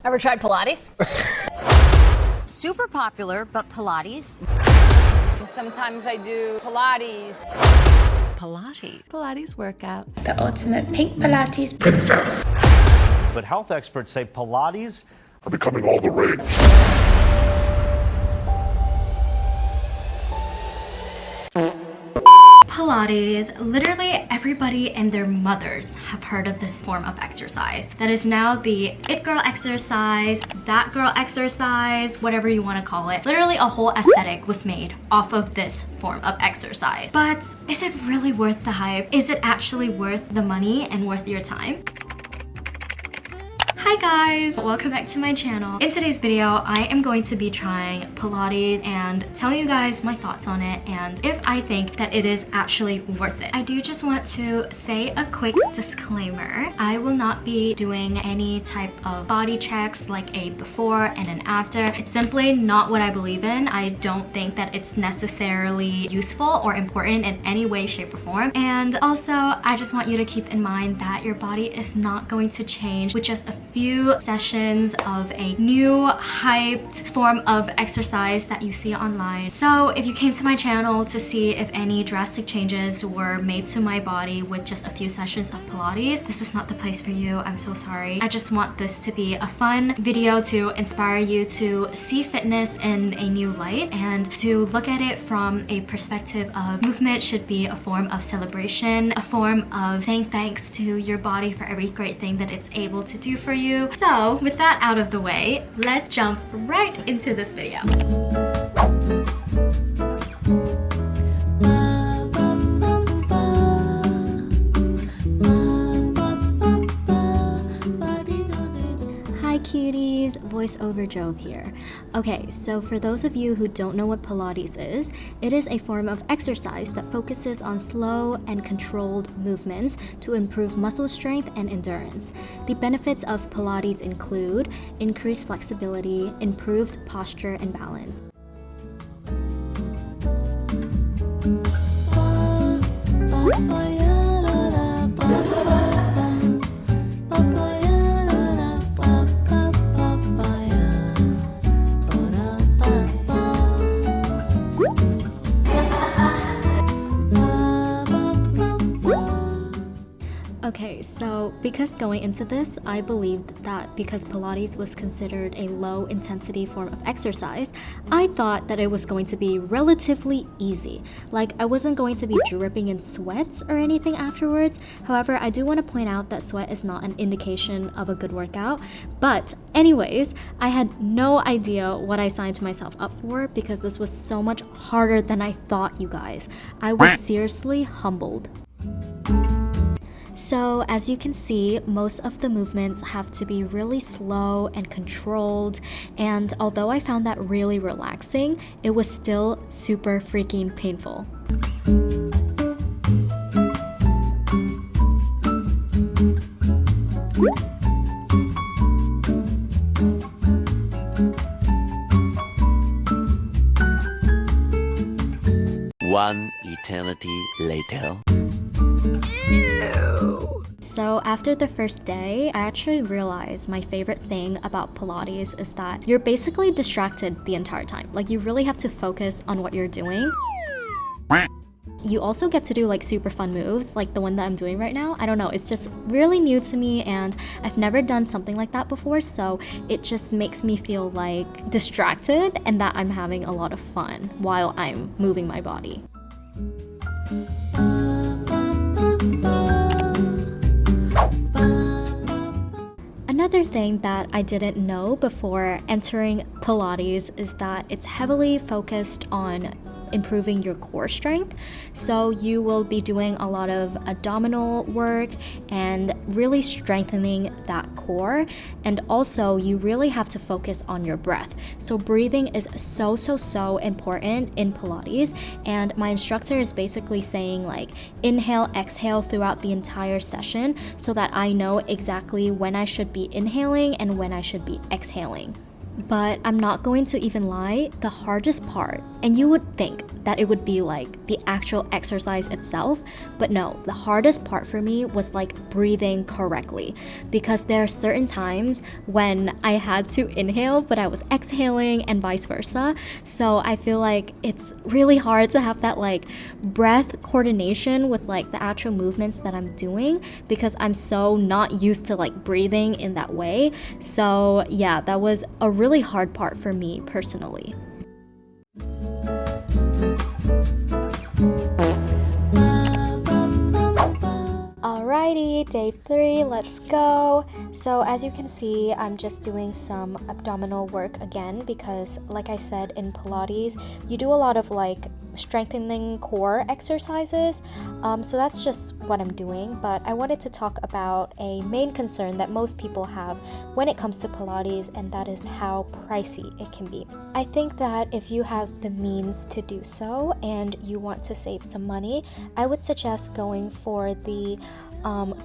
Ever tried Pilates? Super popular, but Pilates. Sometimes I do Pilates. Pilates workout. The ultimate pink Pilates princess. But health experts say Pilates are becoming all the rage. Pilates, literally everybody and their mothers have heard of this form of exercise. That is now the it girl exercise, that girl exercise, whatever you want to call it. Literally a whole aesthetic was made off of this form of exercise. But is it really worth the hype? Is it actually worth the money and worth your time? Hi guys, welcome back to my channel. In today's video, I am going to be trying Pilates and telling you guys my thoughts on it and if I think that it is actually worth it. I do just want to say a quick disclaimer. I will not be doing any type of body checks like a before and an after. It's simply not what I believe in. I don't think that it's necessarily useful or important in any way, shape, or form. And also, I just want you to keep in mind that your body is not going to change with just a few sessions of a new hyped form of exercise that you see online. So if you came to my channel to see if any drastic changes were made to my body with just a few sessions of Pilates, this is not the place for you. I'm so sorry. I just want this to be a fun video to inspire you to see fitness in a new light and to look at it from a perspective of movement should be a form of celebration, a form of saying thanks to your body for every great thing that it's able to do for you. So with that out of the way, let's jump right into this video. Cuties, voiceover Jove here. Okay, so for those of you who don't know what Pilates is, it is a form of exercise that focuses on slow and controlled movements to improve muscle strength and endurance. The benefits of Pilates include increased flexibility, improved posture and balance. Okay, so because going into this, I believed that because Pilates was considered a low intensity form of exercise, I thought that it was going to be relatively easy. Like I wasn't going to be dripping in sweat or anything afterwards. However, I do want to point out that sweat is not an indication of a good workout. But anyways, I had no idea what I signed myself up for because this was so much harder than I thought, you guys. I was seriously humbled. So as you can see, most of the movements have to be really slow and controlled, and although I found that really relaxing, it was still super freaking painful. One eternity later. So after the first day, I actually realized my favorite thing about Pilates is that you're basically distracted the entire time. Like you really have to focus on what you're doing. You also get to do like super fun moves like the one that I'm doing right now. I don't know, it's just really new to me and I've never done something like that before, so it just makes me feel like distracted and that I'm having a lot of fun while I'm moving my body. Another thing that I didn't know before entering Pilates is that it's heavily focused on improving your core strength. So you will be doing a lot of abdominal work and really strengthening that core. And also you really have to focus on your breath. So breathing is so important in Pilates. And my instructor is basically saying like inhale, exhale throughout the entire session so that I know exactly when I should be inhaling and when I should be exhaling. But I'm not going to even lie, the hardest part, and you would think that it would be like the actual exercise itself, but no, the hardest part for me was like breathing correctly, because there are certain times when I had to inhale but I was exhaling and vice versa. So I feel like it's really hard to have that like breath coordination with like the actual movements that I'm doing, because I'm so not used to like breathing in that way. So yeah, that was a really hard part for me personally. Alrighty, day 3, let's go. So as you can see, I'm just doing some abdominal work again, because like I said, in Pilates, you do a lot of like strengthening core exercises. So that's just what I'm doing, but I wanted to talk about a main concern that most people have when it comes to Pilates, and that is how pricey it can be. I think that if you have the means to do so and you want to save some money, I would suggest going for the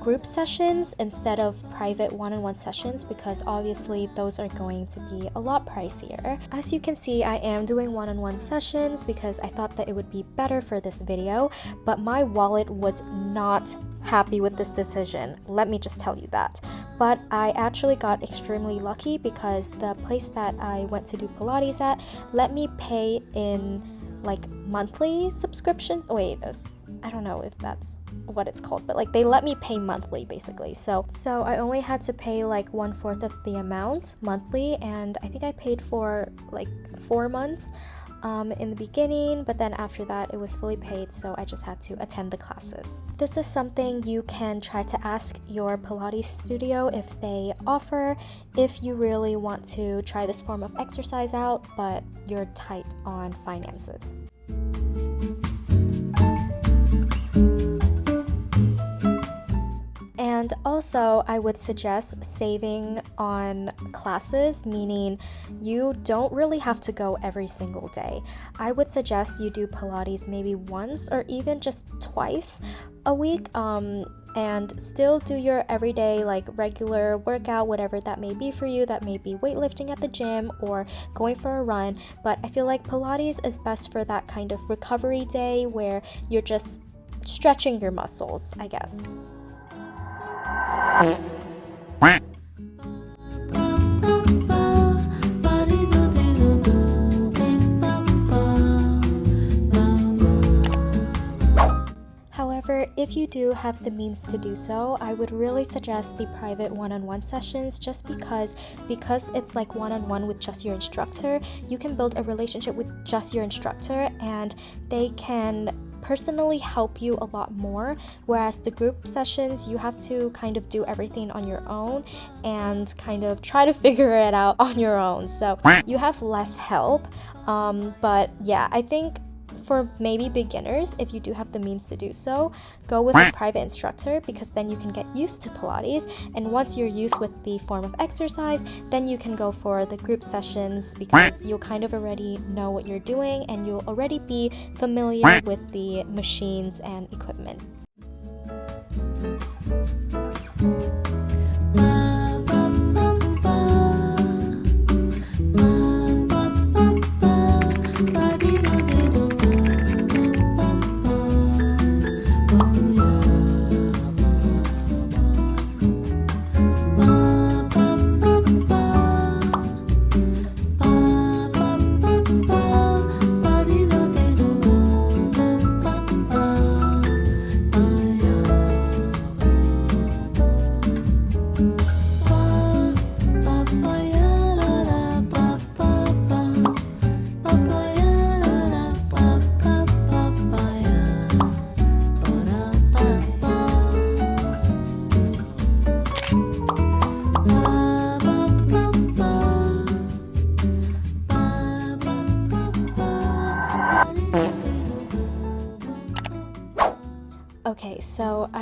group sessions instead of private one-on-one sessions, because obviously those are going to be a lot pricier. As you can see, I am doing one-on-one sessions because I thought that it would be better for this video, but my wallet was not happy with this decision, let me just tell you that. But I actually got extremely lucky, because the place that I went to do Pilates at let me pay in like monthly subscriptions. Wait, I don't know if that's what it's called, but like they let me pay monthly basically. So I only had to pay like 1/4 of the amount monthly, and I think I paid for like 4 months in the beginning, but then after that it was fully paid, so I just had to attend the classes. This is something you can try to ask your Pilates studio if they offer, if you really want to try this form of exercise out, but you're tight on finances. And also, I would suggest saving on classes, meaning you don't really have to go every single day. I would suggest you do Pilates maybe once or even just twice a week, and still do your everyday like regular workout, whatever that may be for you. That may be weightlifting at the gym or going for a run, but I feel like Pilates is best for that kind of recovery day where you're just stretching your muscles, I guess. However, if you do have the means to do so, I would really suggest the private one-on-one sessions, just because it's like one-on-one with just your instructor. You can build a relationship with just your instructor, and they can personally help you a lot more, whereas the group sessions, you have to kind of do everything on your own and kind of try to figure it out on your own, so you have less help. But yeah, I think for maybe beginners, if you do have the means to do so, go with a private instructor, because then you can get used to Pilates, and once you're used with the form of exercise, then you can go for the group sessions, because you'll kind of already know what you're doing and you'll already be familiar with the machines and equipment.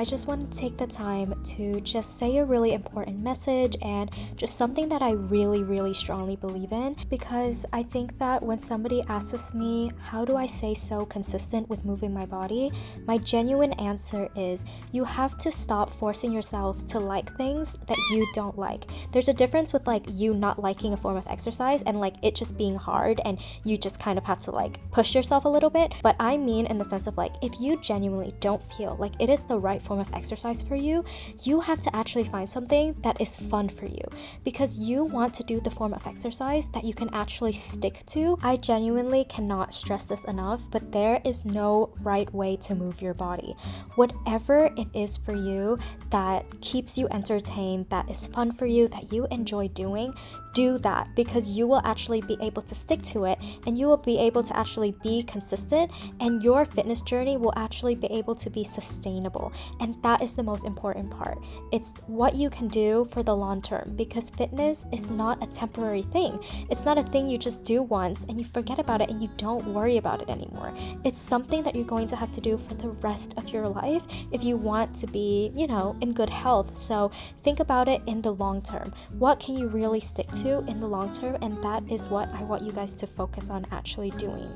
I just want to take the time to just say a really important message and just something that I really strongly believe in, because I think that when somebody asks me how do I stay so consistent with moving my body, my genuine answer is you have to stop forcing yourself to like things that you don't like. There's a difference with like you not liking a form of exercise and like it just being hard and you just kind of have to like push yourself a little bit. But I mean in the sense of like, if you genuinely don't feel like it is the right form of exercise for you, you have to actually find something that is fun for you, because you want to do the form of exercise that you can actually stick to. I genuinely cannot stress this enough, but there is no right way to move your body. Whatever it is for you that keeps you entertained, that is fun for you, that you enjoy doing, do that, because you will actually be able to stick to it and you will be able to actually be consistent, and your fitness journey will actually be able to be sustainable. And that is the most important part. It's what you can do for the long term, because fitness is not a temporary thing. It's not a thing you just do once and you forget about it and you don't worry about it anymore. It's something that you're going to have to do for the rest of your life if you want to be, you know, in good health. So think about it in the long term. What can you really stick to in the long term? And that is what I want you guys to focus on actually doing.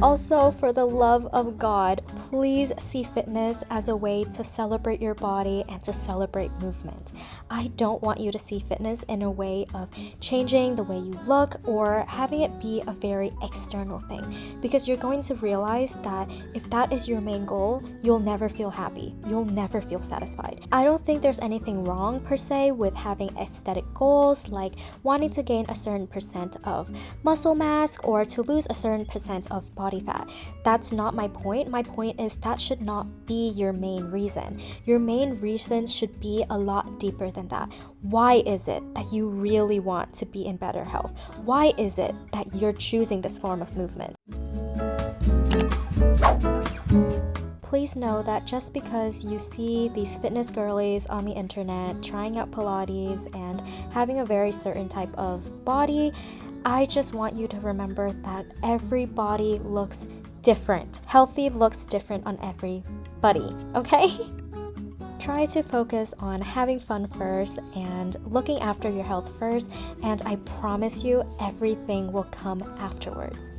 Also, for the love of God, please see fitness as a way to celebrate your body and to celebrate movement. I don't want you to see fitness in a way of changing the way you look or having it be a very external thing, because you're going to realize that if that is your main goal, you'll never feel happy. You'll never feel satisfied. I don't think there's anything wrong per se with having aesthetic goals like wanting to gain a certain percent of muscle mass or to lose a certain percent of body fat. That's not my point. My point is that should not be your main reason. Your main reason should be a lot deeper than that. Why is it that you really want to be in better health? Why is it that you're choosing this form of movement? Please know that just because you see these fitness girlies on the internet trying out Pilates and having a very certain type of body, I just want you to remember that every body looks different. Healthy looks different on everybody, okay? Try to focus on having fun first and looking after your health first, and I promise you everything will come afterwards.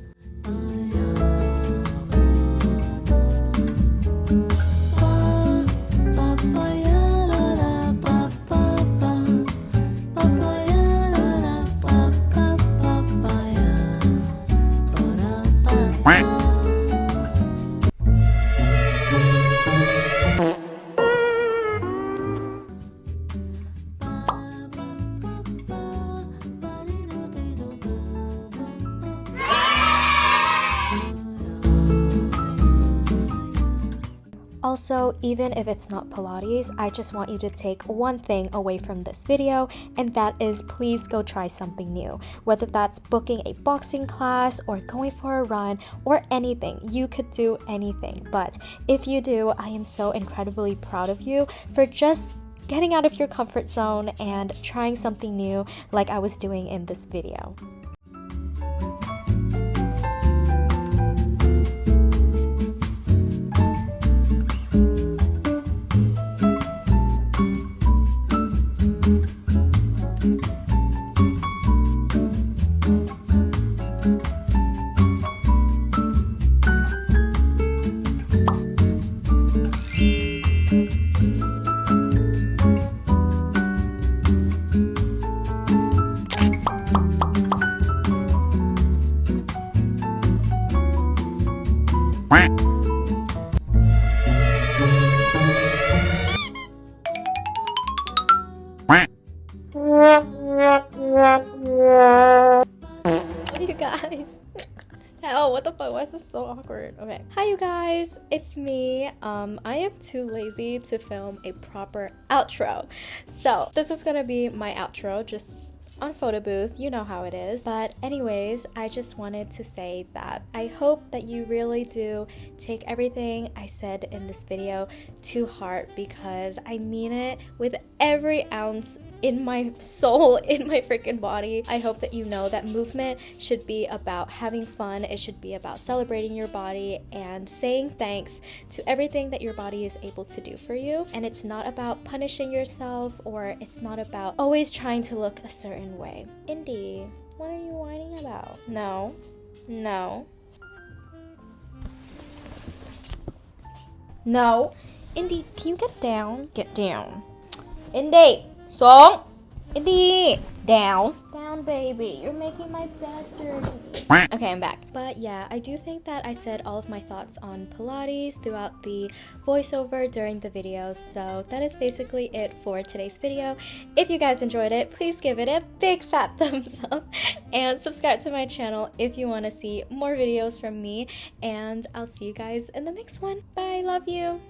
Also, even if it's not Pilates, I just want you to take one thing away from this video, and that is please go try something new. Whether that's booking a boxing class or going for a run or anything, you could do anything. But if you do, I am so incredibly proud of you for just getting out of your comfort zone and trying something new like I was doing in this video. You guys. Oh, what the fuck? Why is this so awkward? Okay. Hi, you guys. It's me. I am too lazy to film a proper outro. So, this is gonna be my outro. Just on photo booth, you know how it is. But anyways, I just wanted to say that I hope that you really do take everything I said in this video to heart, because I mean it with every ounce in my soul, in my freaking body. I hope that you know that movement should be about having fun. It should be about celebrating your body and saying thanks to everything that your body is able to do for you. And it's not about punishing yourself, or it's not about always trying to look a certain way. Indy, what are you whining about? No. No. No. Indy, can you get down? Get down. Indy! Song! Indy! Down. Down, baby. You're making my bed dirty. Okay, I'm back. But yeah, I do think that I said all of my thoughts on Pilates throughout the voiceover during the video. So that is basically it for today's video. If you guys enjoyed it, please give it a big fat thumbs up and subscribe to my channel if you want to see more videos from me. And I'll see you guys in the next one. Bye, love you.